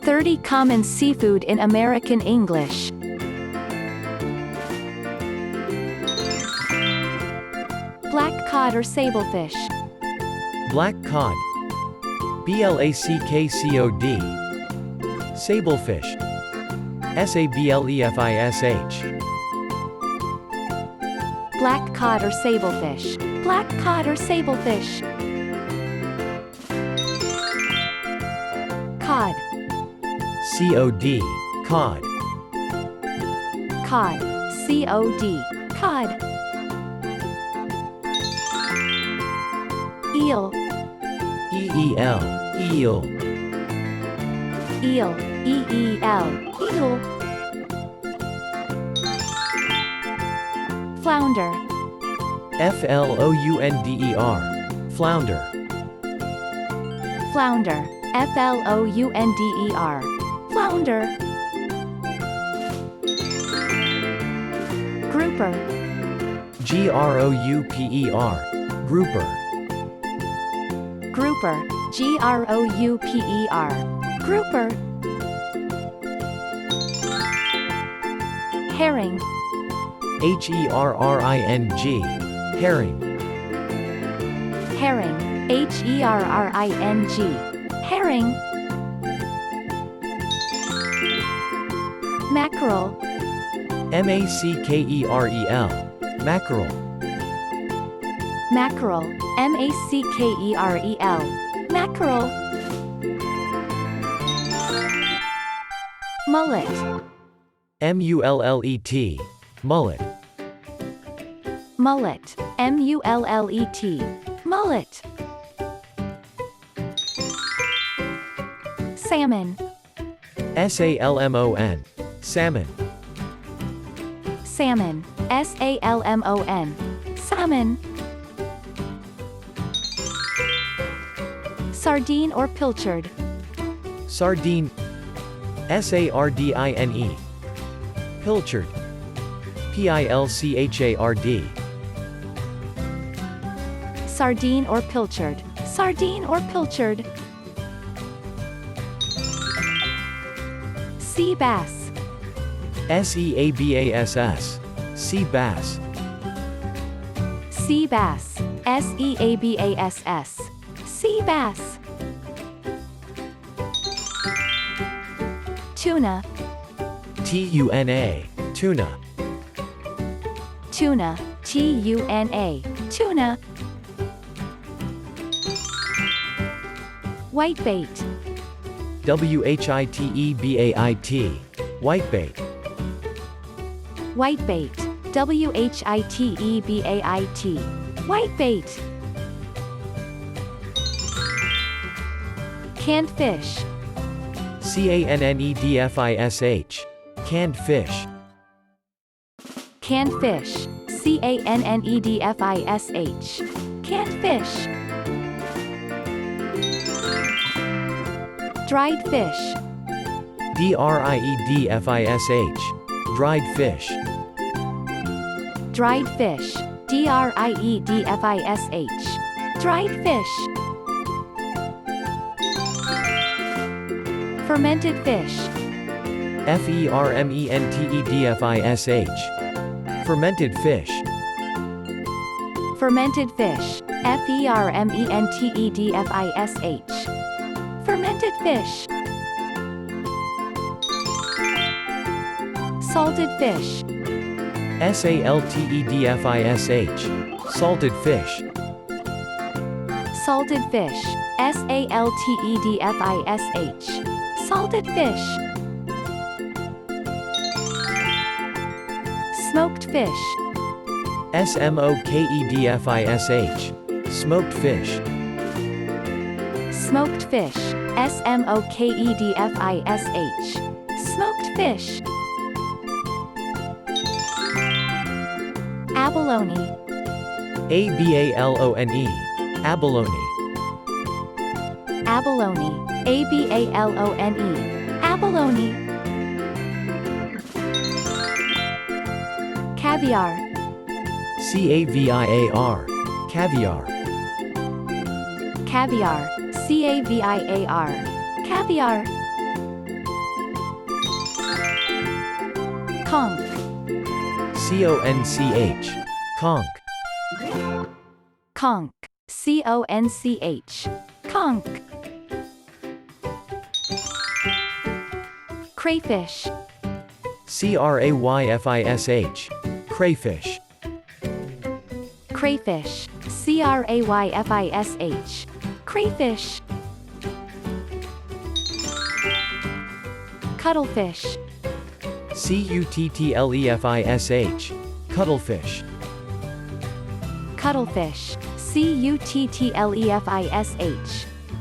30 common seafood in American English. Black cod or sablefish. Black cod. Blackcod. Sablefish. Sablefish. Black cod or sablefish. Black cod or sablefish. Cod. Cod. Cod. Cod. Cod. Cod. Eel. Eel. Eel. Eel. Eel. Eel. Flounder. Flounder. Flounder. Flounder. Flounder. Flounder. Grouper. Grouper. Grouper. Grouper. Grouper. Grouper. Herring. Herring. Herring. Herring. Herring. Herring. Mackerel. Mackerel. Mackerel. Mackerel. Mackerel. Mackerel. Mullet. Mullet. Mullet. Mullet. Mullet. Mullet. Salmon. Salmon. Salmon. Salmon. Salmon. Salmon. Sardine or pilchard. Sardine. Sardine. Pilchard. Pilchard. Sardine or pilchard. Sardine or pilchard. Sea bass. Seabass. Sea bass. Sea bass. Seabass. Sea bass. Tuna. Tuna. Tuna. Tuna. Tuna. Tuna. Whitebait. Whitebait. Whitebait. Whitebait. Whitebait. Whitebait. Canned fish. Cannedfish. Canned fish. Canned fish. Cannedfish. Canned fish. Dried fish. Driedfish. Dried fish. Dried fish. Driedfish. Dried fish. Fermented fish. Fermentedfish. Fermented fish. Fermented fish. Fermentedfish. Fermented fish. Salted fish. Saltedfish. Salted fish. Salted fish. Saltedfish. Salted fish. Smoked fish. Smokedfish. Smoked fish. Smoked fish. Smokedfish. Smoked fish. Abalone. Abalone. Abalone. Abalone. Abalone. Abalone. Caviar. Caviar. Caviar. Caviar. Caviar. Caviar. Conch. Conch. Conch. Conch. Conch. Conch. Crayfish. Crayfish. Crayfish. Crayfish. Crayfish. Crayfish. Cuttlefish. Cuttlefish. Cuttlefish. Cuttlefish.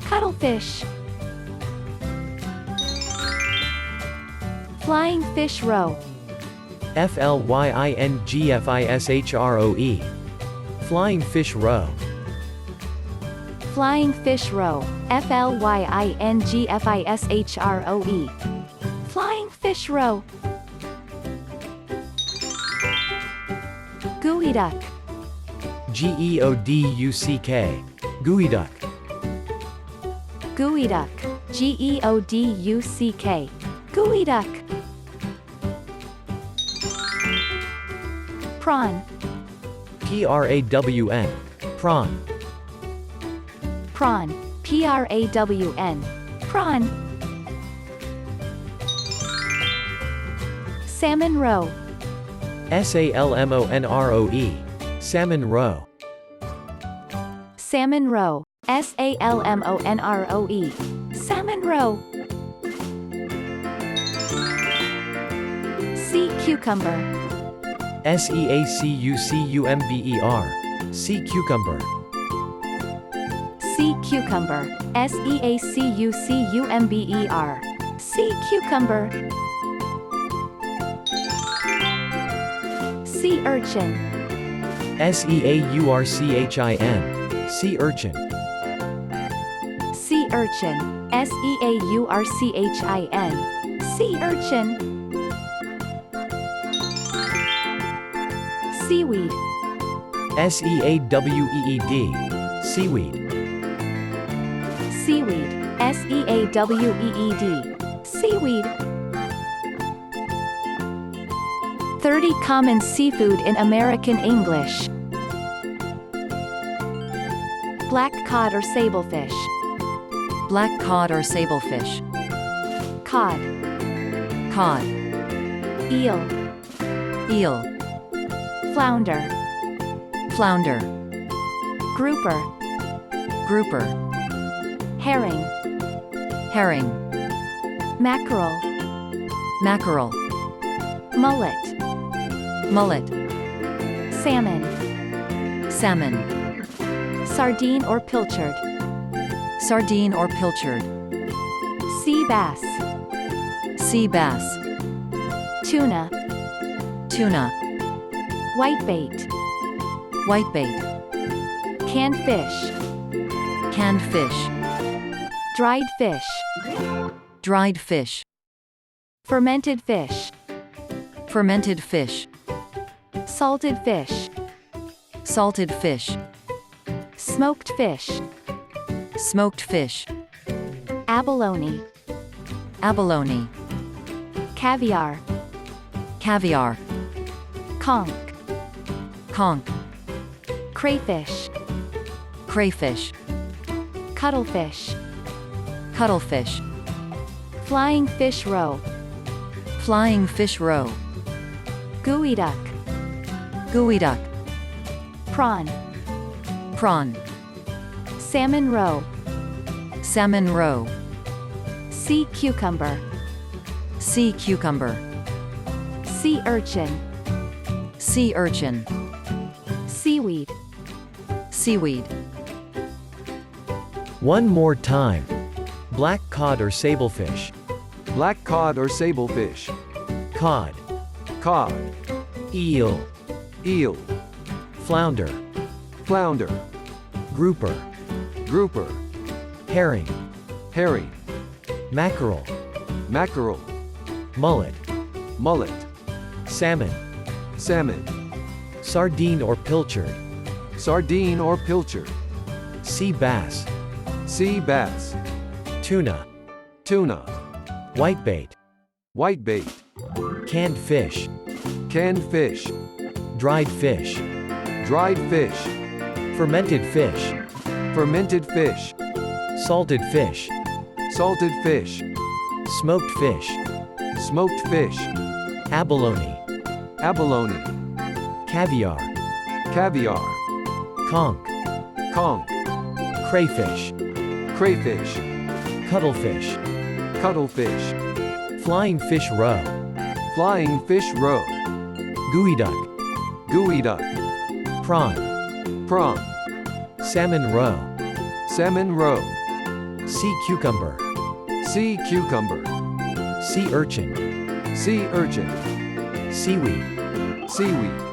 Cuttlefish. Cuttlefish. Flying Fish Roe. Flyingfishroe. Flying Fish Roe. Flying Fish Roe. Flyingfishroe. Flying Fish Roe. Geoduck. Geoduck. Geoduck. Geoduck. Geoduck. Geoduck. Prawn. Prawn. Prawn. Prawn. Prawn. Prawn. Salmon Roe. Salmonroe. Salmon Roe. Salmon Roe. Salmonroe. Salmon Roe. Sea cucumber. Seacucumber. Sea cucumber. Sea cucumber. Seacucumber. Sea cucumber. Sea urchin. Seaurchin. Sea urchin. Sea urchin. Seaurchin. Sea urchin. Seaweed. Seaweed. Seaweed. Seaweed. Seaweed. Seaweed. 30 common seafood in American English. Black cod or sablefish. Black cod or sablefish. Cod. Cod. Eel. Eel. Flounder. Flounder. Grouper. Grouper. Herring. Herring. Mackerel. Mackerel. Mullet. Mullet. Salmon. Salmon. Sardine or pilchard. Sardine or pilchard. Sea bass. Sea bass. Tuna. Tuna. Whitebait. Whitebait. Canned fish. Canned fish. Dried fish. Dried fish. Fermented fish. Fermented fish. Salted fish. Salted fish. Smoked fish. Smoked fish. Abalone. Abalone. Caviar. Caviar. Conch. Conch. Crayfish. Crayfish. Cuttlefish. Cuttlefish. Flying Fish Roe. Flying Fish Roe. Geoduck. Geoduck. Prawn. Prawn. Salmon Roe. Salmon Roe. Sea cucumber. Sea cucumber. Sea urchin. Sea urchin. Seaweed. Seaweed. One more time. Black cod or sablefish. Black cod or sablefish. Cod. Cod. Eel. Eel. Flounder. Flounder. Grouper. Grouper. Herring. Herring. Mackerel. Mackerel. Mullet. Mullet. Salmon. Salmon. Sardine or pilchard. Sardine or pilchard. Sea bass. Sea bass. Tuna. Tuna. Whitebait. Whitebait. Canned fish. Canned fish. Dried fish. Dried fish. Fermented fish. Fermented fish. Salted fish. Salted fish. Smoked fish. Smoked fish. Abalone. Abalone. Caviar. Caviar. Conch. Conch. Crayfish. Crayfish. Cuttlefish. Cuttlefish. Flying Fish Roe. Flying Fish Roe. Geoduck. Geoduck. Prawn. Prawn. Salmon Roe. Salmon Roe. Sea cucumber. Sea cucumber. Sea urchin. Sea urchin. Seaweed. Seaweed.